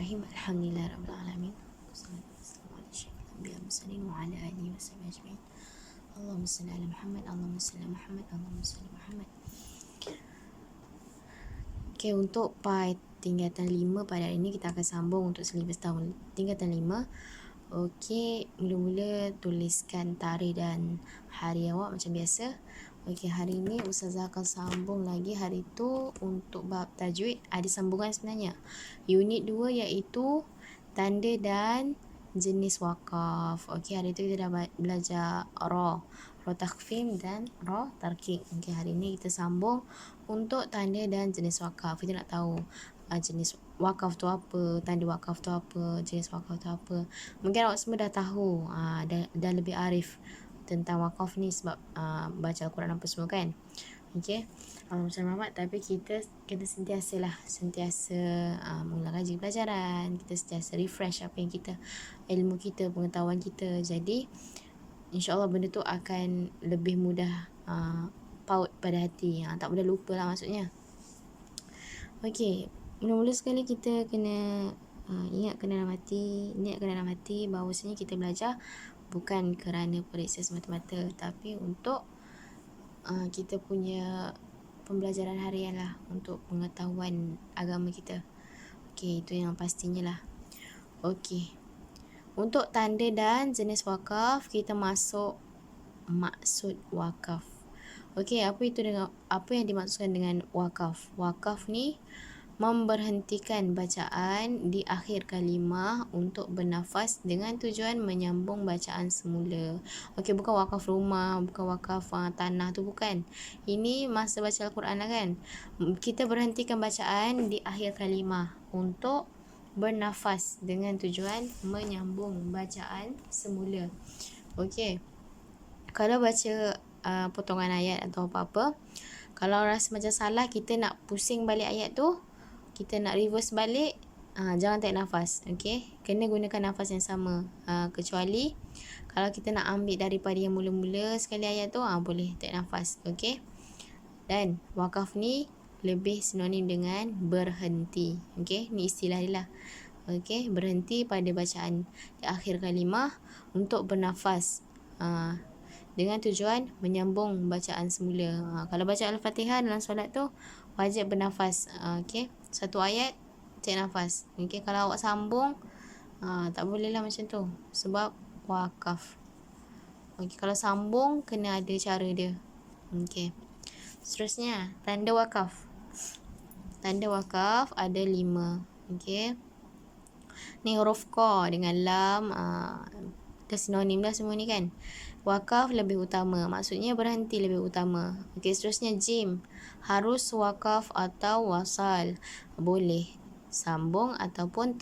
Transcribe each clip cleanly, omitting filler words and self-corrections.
Bismillahirrahmanirrahim. Alhamdulillahirabbil alamin. Wassalatu ala asyrafil anbiya'i wal mursalin wa ala alihi washabihi ajmain. Allahumma shalli ala Muhammad, Allahumma shalli ala Muhammad, Allahumma shalli ala Muhammad. Okey, untuk part tingkatan 5 pada hari ini kita akan sambung untuk silibus tahun tingkatan 5. Okey, mula-mula tuliskan tarikh dan hari awak macam biasa. Okey, hari ini Ustazah akan sambung lagi hari tu untuk bab tajwid. Ada sambungan sebenarnya. Unit 2 iaitu tanda dan jenis wakaf. Okey, hari tu kita dah belajar ra takfim dan ra tarkik. Okey, hari ini kita sambung untuk tanda dan jenis wakaf. Kita nak tahu jenis wakaf tu apa, tanda wakaf tu apa, jenis wakaf tu apa. Mungkin awak semua dah tahu, dah lebih arif tentang wakaf ni sebab baca Al-Quran apa semua kan. Okey, Macam Muhammad, tapi kita kena sentiasa mengulang kaji pelajaran, kita sentiasa refresh apa yang kita, ilmu kita, pengetahuan kita. Jadi insya-Allah benda tu akan lebih mudah paut pada hati, tak boleh lupa lah maksudnya. Okey, mula-mula sekali kita kena niat kena dalam hati bahawasanya kita belajar bukan kerana periksa semata-mata, tapi untuk kita punya pembelajaran harian lah, untuk pengetahuan agama kita. Okey, itu yang pastinya lah. Okey, untuk tanda dan jenis wakaf, kita masuk maksud wakaf. Okey, apa yang dimaksudkan dengan wakaf? Wakaf ni memberhentikan bacaan di akhir kalimah untuk bernafas dengan tujuan menyambung bacaan semula. Okey, bukan wakaf rumah, bukan wakaf tanah tu, bukan. Ini masa baca Al-Quran lah kan. Kita berhentikan bacaan di akhir kalimah untuk bernafas dengan tujuan menyambung bacaan semula. Okey, kalau baca potongan ayat atau apa-apa, kalau rasa macam salah, kita nak pusing balik ayat tu, kita nak reverse balik, jangan tarik nafas. Okey, kena gunakan nafas yang sama, kecuali kalau kita nak ambil daripada yang mula-mula sekali ayat tu, boleh tarik nafas. Okey, dan wakaf ni lebih sinonim dengan berhenti. Okey, ni istilah dia lah. Okey, berhenti pada bacaan di akhir kalimah untuk bernafas dengan tujuan menyambung bacaan semula. Kalau baca Al-Fatihah dalam solat tu wajib bernafas. Okey, satu ayat tarik nafas. Okey, kalau awak sambung tak boleh lah macam tu sebab wakaf. Okey, kalau sambung kena ada cara dia. Okey, seterusnya tanda wakaf. Tanda wakaf ada 5. Okey, ni huruf qa dengan lam, dah sinonim dah semua ni kan. Wakaf lebih utama, maksudnya berhenti lebih utama. Okey, seterusnya jim, harus wakaf atau wasal, boleh sambung ataupun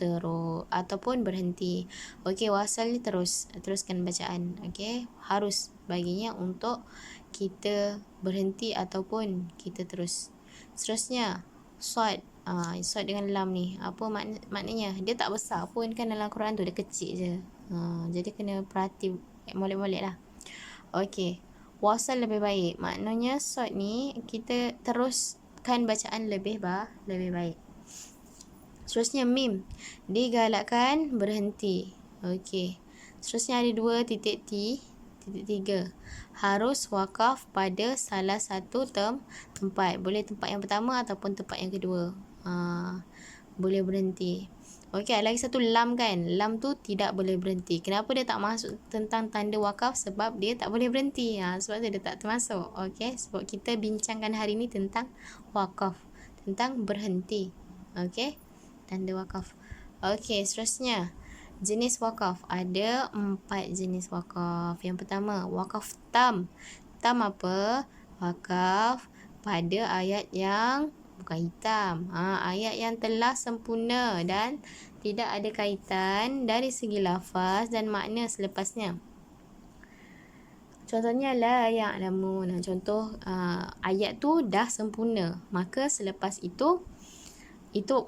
berhenti. Okey, wasal ni teruskan bacaan. Okey, harus baginya untuk kita berhenti ataupun kita terus. Seterusnya sad, sad dengan lam ni apa maknanya? Dia tak besar pun kan dalam Quran tu, dia kecil je. Jadi kena perhati molek-molek lah. Okey, wasal lebih baik, maknanya sad ni kita teruskan bacaan lebih baik. Seterusnya mim, digalakkan berhenti. Okey, seterusnya ada 2 titik tiga, harus wakaf pada salah satu tempat. Boleh tempat yang pertama ataupun tempat yang kedua. Boleh berhenti. Okey, ada lagi satu lam kan. Lam tu tidak boleh berhenti. Kenapa dia tak masuk tentang tanda wakaf? Sebab dia tak boleh berhenti. Sebab tu dia tak termasuk. Okey, sebab kita bincangkan hari ni tentang wakaf, tentang berhenti. Okey, tanda wakaf. Okey, seterusnya jenis wakaf. Ada 4 jenis wakaf. Yang pertama, wakaf tam. Tam apa? Wakaf pada ayat yang bukan hitam. Ayat yang telah sempurna dan tidak ada kaitan dari segi lafaz dan makna selepasnya. Contohnya la ya'lamun. Contoh ayat tu dah sempurna, maka selepas itu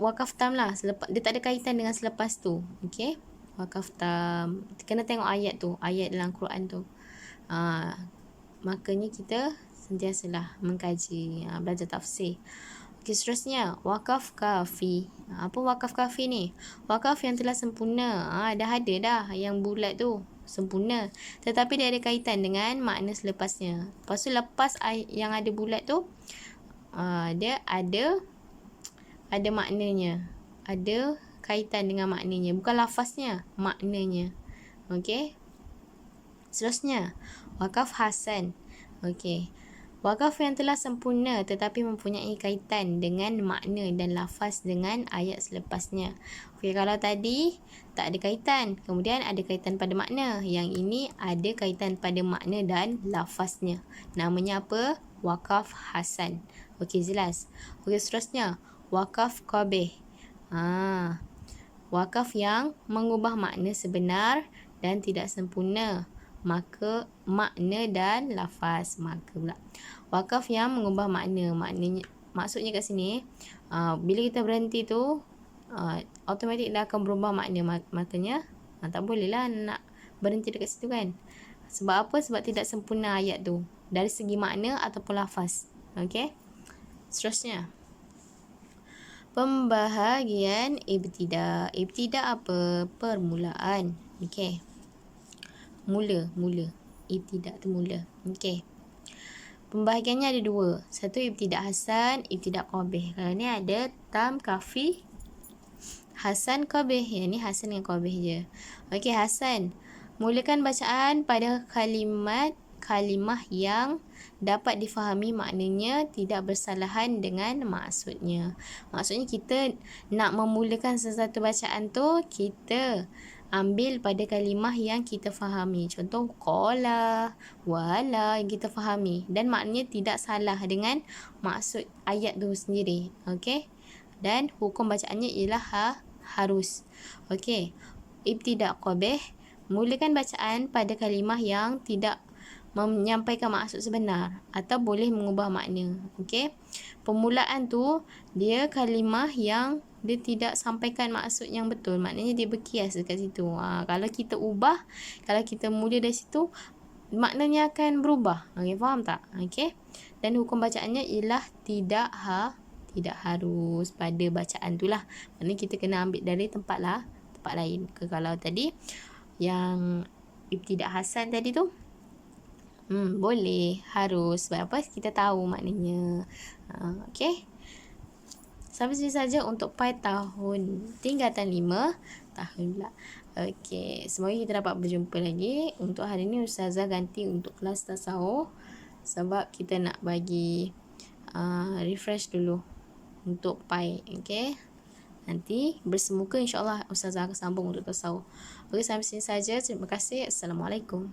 wakaf tam lah. Dia tak ada kaitan dengan selepas tu. Okey, wakaf tam. Kena tengok ayat tu, ayat dalam Quran tu. Makanya kita sentiasalah mengkaji, belajar tafsir. Okey, seterusnya wakaf kafi. Apa wakaf kafi ni? Wakaf yang telah sempurna. Dah ada dah yang bulat tu. Sempurna. Tetapi dia ada kaitan dengan makna selepasnya. Lepas tu lepas yang ada bulat tu, dia ada maknanya. Ada kaitan dengan maknanya. Bukan lafaznya, maknanya. Okey. Seterusnya, wakaf hasan. Okey. Wakaf yang telah sempurna tetapi mempunyai kaitan dengan makna dan lafaz dengan ayat selepasnya. Okey, kalau tadi tak ada kaitan, kemudian ada kaitan pada makna. Yang ini ada kaitan pada makna dan lafaznya. Namanya apa? Wakaf hasan. Okey, jelas. Okey, seterusnya, wakaf qabih. Wakaf yang mengubah makna sebenar dan tidak sempurna. Maka makna dan lafaz. Wakaf yang mengubah maknanya, maksudnya kat sini, bila kita berhenti tu, automatik dah akan berubah makna. Maknanya tak boleh lah nak berhenti dekat situ kan. Sebab apa? Sebab tidak sempurna ayat tu dari segi makna ataupun lafaz. Okey. Seterusnya, pembahagian ibtida. Ibtida apa? Permulaan. Okey. Mula. Ibtida tu mula. Okey. Pembahagiannya ada dua. Satu ibtida hasan, ibtida qabih. Kalau ni ada tam, kafi, hasan, qabih. Yang ni hasan dengan qabih je. Okey, hasan. Mulakan bacaan pada kalimah yang dapat difahami maknanya tidak bersalahan dengan maksudnya. Maksudnya kita nak memulakan sesuatu bacaan tu, kita ambil pada kalimah yang kita fahami. Contoh, qala, wala yang kita fahami. Dan maknanya tidak salah dengan maksud ayat tu sendiri. Okey. Dan hukum bacaannya ialah harus. Okey. Ibtida qabih. Mulakan bacaan pada kalimah yang tidak menyampaikan maksud sebenar atau boleh mengubah makna. Okey. Permulaan tu dia kalimah yang dia tidak sampaikan maksud yang betul. Maknanya dia berkias dekat situ. Kalau kita ubah, kalau kita mula dari situ, maknanya akan berubah. Okey, faham tak? Okey. Dan hukum bacaannya ialah tidak harus pada bacaan tu lah. Maknanya kita kena ambil dari tempat lain. Kalau tadi yang ibtida hasan tadi tu, boleh, harus. Sebab apa? Kita tahu maknanya. Okey. Sampai sini saja untuk pai tahun tingkatan 5 tahun pula. Okey, semoga kita dapat berjumpa lagi. Untuk hari ni Ustazah ganti untuk kelas tasawuf sebab kita nak bagi refresh dulu untuk pai. Okey. Nanti bersemuka insya-Allah Ustazah akan sambung untuk tasawuf. Okey, sampai sini saja. Terima kasih. Assalamualaikum.